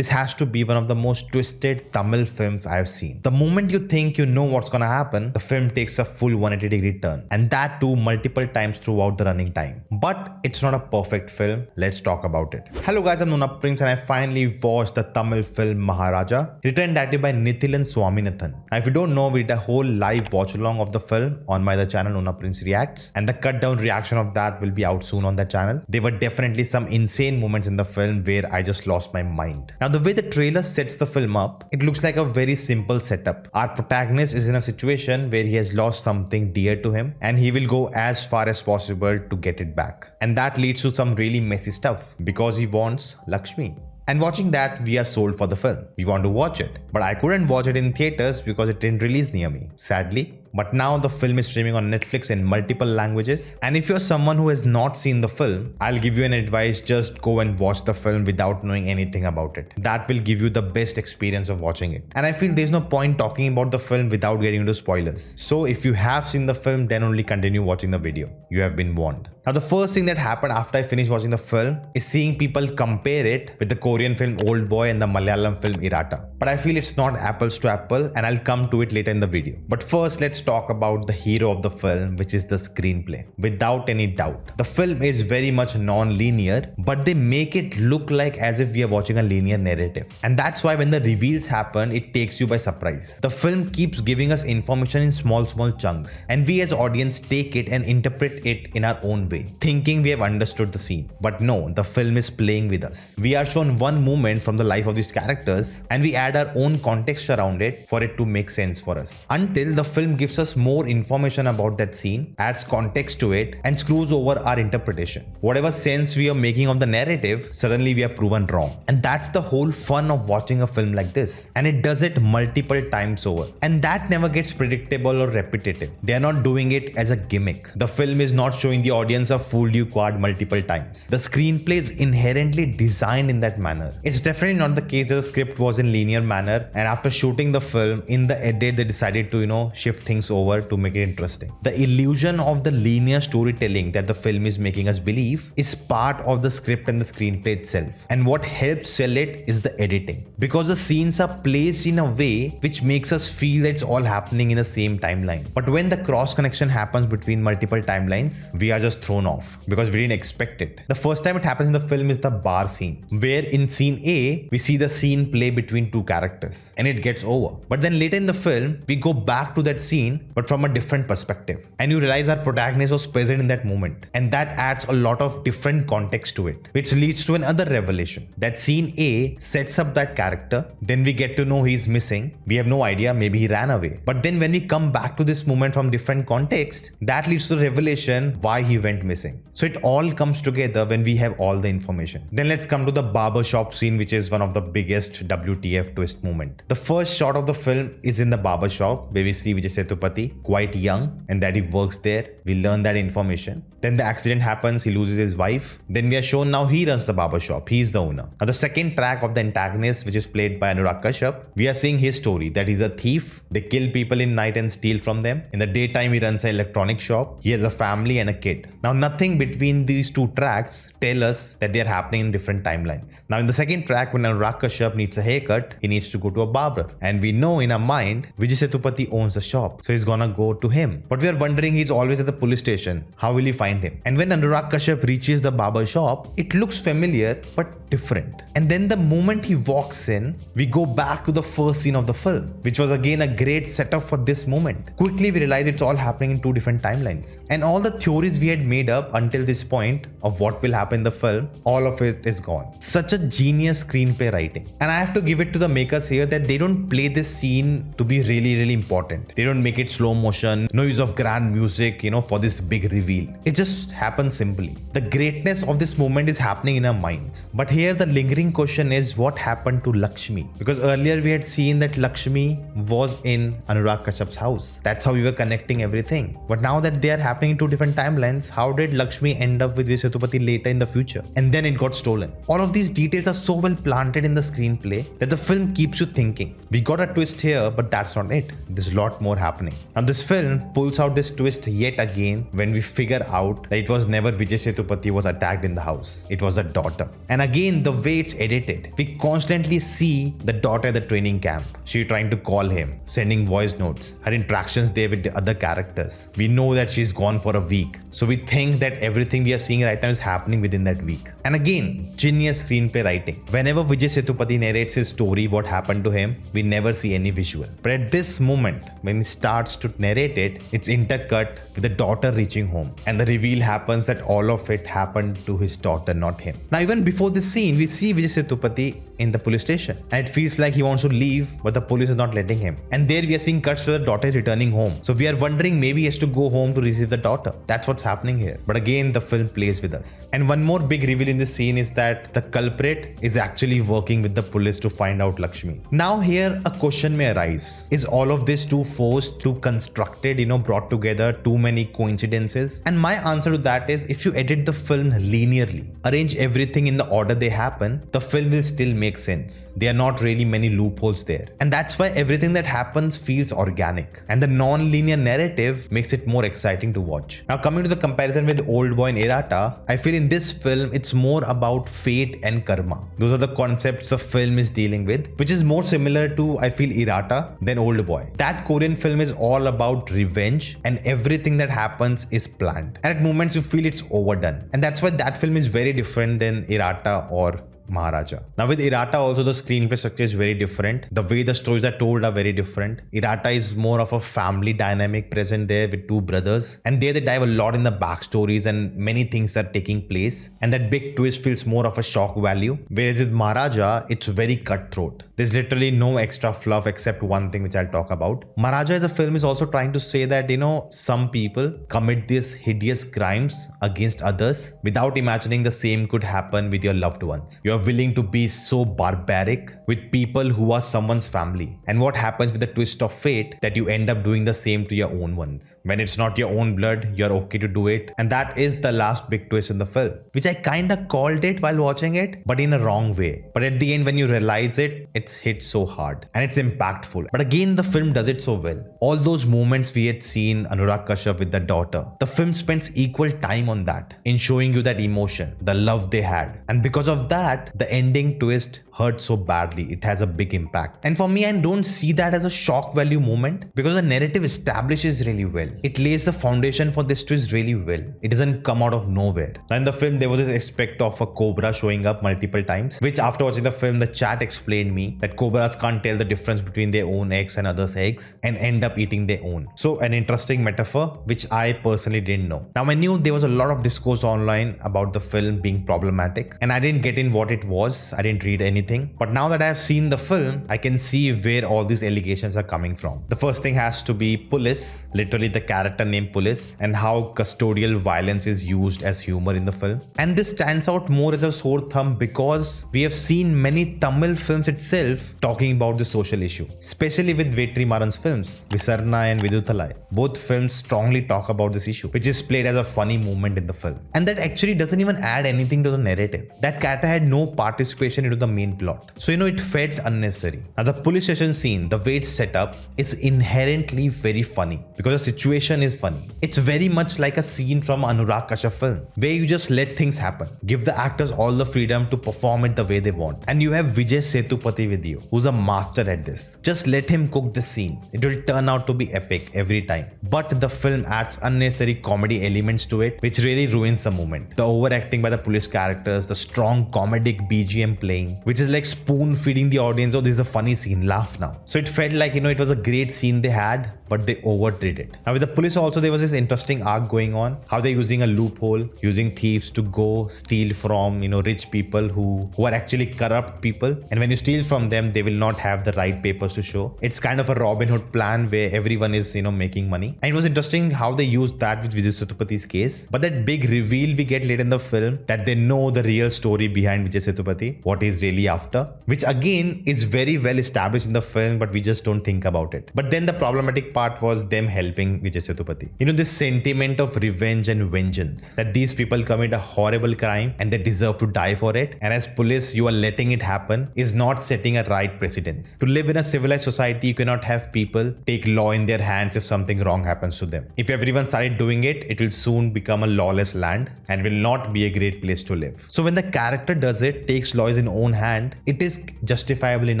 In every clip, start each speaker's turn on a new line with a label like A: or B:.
A: this has to be one of the most twisted Tamil films I've seen. The moment you think you know what's gonna happen, the film takes a full 180-degree turn, and that too multiple times throughout the running time. But it's not a perfect film. Let's talk about it. Hello guys, I'm Nona and I finally watched the Tamil film Maharaja, written and directed by Nithilan Swaminathan. Now, if you don't know, we did a whole live watch along of the film on my other channel, Nona Prince Reacts, and the cut down reaction of that will be out soon on that channel. There were definitely some insane moments in the film where I just lost my mind. Now, the way the trailer sets the film up, it looks like a very simple setup. Our protagonist is in a situation where he has lost something dear to him, and he will go as far as possible to get it back. And that leads to some really messy stuff because he wants Lakshmi. And watching that, we are sold for the film. We want to watch it. But I couldn't watch it in theaters because it didn't release near me, sadly. But now the film is streaming on Netflix in multiple languages. And if you're someone who has not seen the film, I'll give you an advice: just go and watch the film without knowing anything about it. That will give you the best experience of watching it. And I feel there's no point talking about the film without getting into spoilers. So if you have seen the film, then only continue watching the video. You have been warned. Now, the first thing that happened after I finished watching the film is seeing people compare it with the Korean film Old Boy and the Malayalam film Irata. But I feel it's not apples to apple, and I'll come to it later in the video. But first, let's talk about the hero of the film, which is the screenplay. Without any doubt, the film is very much non-linear, but they make it look like as if we are watching a linear narrative. And that's why when the reveals happen, it takes you by surprise. The film keeps giving us information in small chunks, and we as audience take it and interpret it in our own way, thinking we have understood the scene. But no, the film is playing with us. We are shown one moment from the life of these characters, and we add our own context around it for it to make sense for us, until the film gives us more information about that scene, adds context to it, and screws over our interpretation. Whatever sense we are making of the narrative, suddenly we are proven wrong. And that's the whole fun of watching a film like this. And it does it multiple times over. And that never gets predictable or repetitive. They are not doing it as a gimmick. The film is not showing the audience a fooled you card multiple times. The screenplay is inherently designed in that manner. It's definitely not the case that the script was in linear manner, and after shooting the film, in the edit they decided to shift things over to make it interesting. The illusion of the linear storytelling that the film is making us believe is part of the script and the screenplay itself. And what helps sell it is the editing, because the scenes are placed in a way which makes us feel that it's all happening in the same timeline. But when the cross connection happens between multiple timelines, we are just thrown off because we didn't expect it. The first time it happens in the film is the bar scene, where in scene A, we see the scene play between two characters and it gets over. But then later in the film, we go back to that scene but from a different perspective, and you realize our protagonist was present in that moment, and that adds a lot of different context to it, which leads to another revelation. That scene A sets up that character, then we get to know he's missing. We have no idea, maybe he ran away. But then when we come back to this moment from different context, that leads to the revelation why he went missing. So it all comes together when we have all the information. Then let's come to the barber shop scene, which is one of the biggest WTF twist moment. The first shot of the film is in the barber shop, where we see Vijay Sethupathi, quite young, and that he works there. We learn that information. Then the accident happens, he loses his wife. Then we are shown now he runs the barber shop, he is the owner. Now the second track of the antagonist, which is played by Anurag Kashyap, we are seeing his story, that he's a thief. They kill people in night and steal from them. In the daytime, he runs an electronic shop. He has a family and a kid. Now nothing between these two tracks tell us that they are happening in different timelines. Now in the second track, when Anurag Kashyap needs a haircut, he needs to go to a barber. And we know in our mind, Vijay Sethupathi owns the shop, so he's gonna go to him. But we are wondering, he's always at the police station. How will he find him? And when Anurag Kashyap reaches the barber shop, it looks familiar but different. And then the moment he walks in, we go back to the first scene of the film, which was again a great setup for this moment. Quickly we realize it's all happening in two different timelines. And all the theories we had made up until this point of what will happen in the film, all of it is gone. Such a genius screenplay writing. And I have to give it to the makers here that they don't play this scene to be really important. They don't make it slow motion, no use of grand music, for this big reveal. It just happens simply. The greatness of this moment is happening in our minds. But here the lingering question is, what happened to Lakshmi? Because earlier we had seen that Lakshmi was in Anurag Kashyap's house. That's how we were connecting everything. But now that they are happening in two different timelines, how did Lakshmi end up with Vijay Sethupathi later in the future? And then it got stolen. All of these details are so well planted in the screenplay that the film keeps you thinking. We got a twist here, but that's not it. There's a lot more happening. happening. Now this film pulls out this twist yet again when we figure out that it was never Vijay Sethupathi was attacked in the house. It was the daughter. And again, the way it's edited, we constantly see the daughter at the training camp. She trying to call him, sending voice notes, her interactions there with the other characters. We know that she's gone for a week. So we think that everything we are seeing right now is happening within that week. And again, genius screenplay writing. Whenever Vijay Sethupathi narrates his story, what happened to him, we never see any visual. But at this moment, when he starts to narrate it, it's intercut with the daughter reaching home. And the reveal happens that all of it happened to his daughter, not him. Now even before this scene, we see Vijay Sethupathi in the police station. And it feels like he wants to leave, but the police is not letting him. And there we are seeing cuts to the daughter returning home. So we are wondering maybe he has to go home to receive the daughter. That's what's happening here. But again, the film plays with us. And one more big reveal in this scene is that the culprit is actually working with the police to find out Lakshmi. Now here a question may arise. Is all of this too forced, too constructed, brought together, too many coincidences? And my answer to that is, if you edit the film linearly, arrange everything in the order they happen, the film will still make sense. There are not really many loopholes there. And that's why everything that happens feels organic. And the non-linear narrative makes it more exciting to watch. Now coming to the comparison with Old Boy and Irata, I feel in this film it's more about fate and karma. Those are the concepts the film is dealing with, which is more similar to, I feel, Irata than Old Boy. That Korean film is all about revenge and everything that happens is planned. And at moments you feel it's overdone. And that's why that film is very different than Irata or Maharaja. Now with Irata also the screenplay structure is very different. The way the stories are told are very different. Irata is more of a family dynamic present there with two brothers, and there they dive a lot in the backstories and many things are taking place, and that big twist feels more of a shock value. Whereas with Maharaja, it's very cutthroat. There's literally no extra fluff except one thing which I'll talk about. Maharaja as a film is also trying to say that some people commit these hideous crimes against others without imagining the same could happen with your loved ones. You're willing to be so barbaric with people who are someone's family. And what happens with the twist of fate, that you end up doing the same to your own ones. When it's not your own blood, you're okay to do it. And that is the last big twist in the film, which I kinda called it while watching it, but in a wrong way. But at the end, when you realize it, it's hit so hard and it's impactful. But again, the film does it so well. All those moments we had seen Anurag Kashyap with the daughter, the film spends equal time on that, in showing you that emotion, the love they had. And because of that, the ending twist hurt so badly. It has a big impact. And for me, I don't see that as a shock value moment, because the narrative establishes really well. It lays the foundation for this twist really well. It doesn't come out of nowhere. Now in the film, there was this aspect of a cobra showing up multiple times, which after watching the film, the chat explained me that cobras can't tell the difference between their own eggs and others' eggs and end up eating their own. So an interesting metaphor, which I personally didn't know. Now I knew there was a lot of discourse online about the film being problematic, and I didn't get in what it was. I didn't read anything. But now that I have seen the film, I can see where all these allegations are coming from. The first thing has to be police, literally the character named Police, and how custodial violence is used as humor in the film. And this stands out more as a sore thumb because we have seen many Tamil films itself talking about the social issue, especially with Vetri Maran's films, Visarna and Viduthalai. Both films strongly talk about this issue, which is played as a funny moment in the film. And that actually doesn't even add anything to the narrative. That character had no participation into the main plot. So it felt unnecessary. Now the police station scene, the way it's set up, is inherently very funny because the situation is funny. It's very much like a scene from Anurag Kashyap film where you just let things happen. Give the actors all the freedom to perform it the way they want. And you have Vijay Sethupathi with you, who's a master at this. Just let him cook the scene. It will turn out to be epic every time. But the film adds unnecessary comedy elements to it, which really ruins the moment. The overacting by the police characters, the strong comedic BGM playing, which is like spoon feeding the audience, oh, this is a funny scene, laugh now. So it felt like, it was a great scene they had, but they overdid it. Now with the police also, there was this interesting arc going on, how they're using a loophole, using thieves to go steal from, rich people who are actually corrupt people. And when you steal from them, they will not have the right papers to show. It's kind of a Robin Hood plan where everyone is, making money. And it was interesting how they used that with Vijay Sethupathi's case. But that big reveal we get later in the film, that they know the real story behind Vijay Sethupathi, what he's really after, which again is very well established in the film, but we just don't think about it. But then the problematic part was them helping Vijay Sethupathi. This sentiment of revenge and vengeance, that these people commit a horrible crime and they deserve to die for it, and as police you are letting it happen, is not setting a right precedence. To live in a civilized society, you cannot have people take law in their hands if something wrong happens to them. If everyone started doing it, it will soon become a lawless land and will not be a great place to live. So when the character does it, takes laws in own hand, it is justifiable in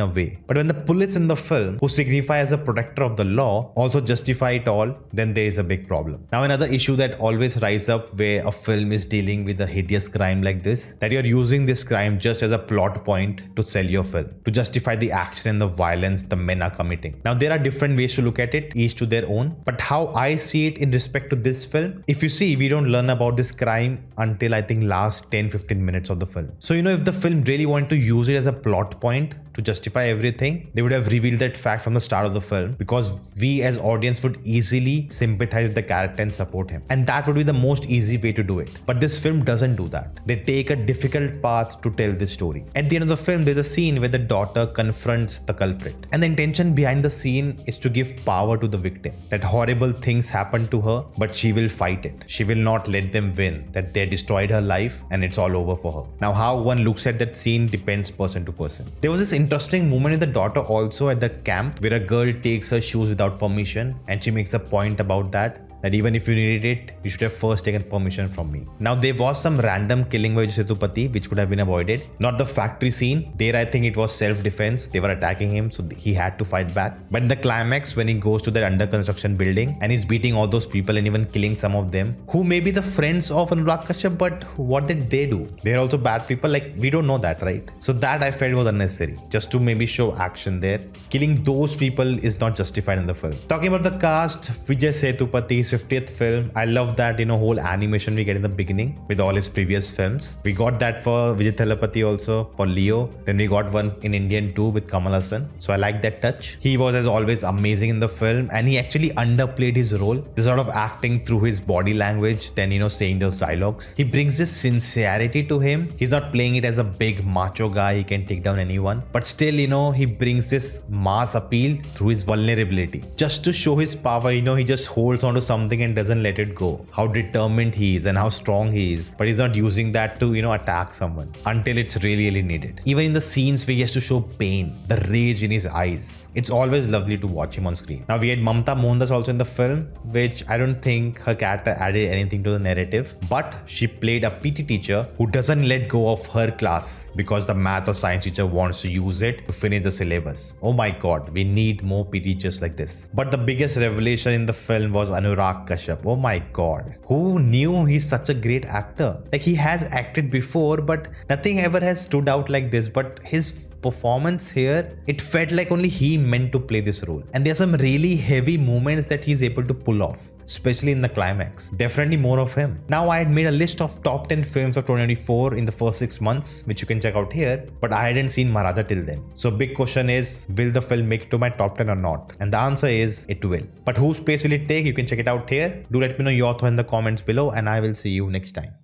A: a way. But when the police in the film, who signify as a protector of the law, also justify it all, then there is a big problem. Now another issue that always rises up where a film is dealing with a hideous crime like this, that you're using this crime just as a plot point to sell your film, to justify the action and the violence the men are committing. Now there are different ways to look at it, each to their own, but how I see it in respect to this film, if you see, we don't learn about this crime until I think last 10-15 minutes of the film. So if the film really wanted to use it as a plot point to justify everything, they would have revealed that fact from the start of the film, because we as audience would easily sympathize with the character and support him, and that would be the most easy way to do it. But this film doesn't do that. They take a difficult path to tell this story. At the end of the film, there's a scene where the daughter confronts the culprit, and the intention behind the scene is to give power to the victim, that horrible things happen to her, but she will fight it. She will not let them win, that they destroyed her life and it's all over for her. Now how one looks at that scene depends person to person. There was this interesting moment with the daughter also at the camp, where a girl takes her shoes without permission, and she makes a point about that even if you needed it, you should have first taken permission from me. Now there was some random killing by Vijay Sethupathi which could have been avoided. Not the factory scene. There I think it was self-defense. They were attacking him, so he had to fight back. But in the climax, when he goes to that under construction building and he's beating all those people and even killing some of them who may be the friends of Anurag Kashyap, but what did they do? They're also bad people. We don't know that, right? So that I felt was unnecessary, just to maybe show action there. Killing those people is not justified in the film. Talking about the cast, Vijay Sethupathi, 50th film. I love that whole animation we get in the beginning with all his previous films. We got that for Vijay Sethupathi also, for Leo. Then we got one in Indian too with Kamal Haasan. So I like that touch. He was as always amazing in the film, and he actually underplayed his role. There's a lot of acting through his body language, then saying those dialogues. He brings this sincerity to him. He's not playing it as a big macho guy, he can take down anyone. But still, he brings this mass appeal through his vulnerability. Just to show his power, he just holds on to something and doesn't let it go. How determined he is and how strong he is. But he's not using that to, attack someone until it's really, really needed. Even in the scenes where he has to show pain, the rage in his eyes, it's always lovely to watch him on screen. Now we had Mamta Mohandas also in the film, which I don't think her character added anything to the narrative, but she played a PT teacher who doesn't let go of her class because the math or science teacher wants to use it to finish the syllabus. Oh my god, we need more PT teachers like this. But the biggest revelation in the film was Anurag Kashyap. Oh my god, who knew he's such a great actor? He has acted before, but nothing ever has stood out like this. But his performance here, it felt like only he meant to play this role, and there are some really heavy moments that he's able to pull off, especially in the climax. Definitely more of him. Now I had made a list of top 10 films of 2024 in the first 6 months, which you can check out here, but I hadn't seen Maharaja till then. So big question is, will the film make it to my top 10 or not? And the answer is, it will. But whose place will it take? You can check it out here. Do let me know your thoughts in the comments below, and I will see you next time.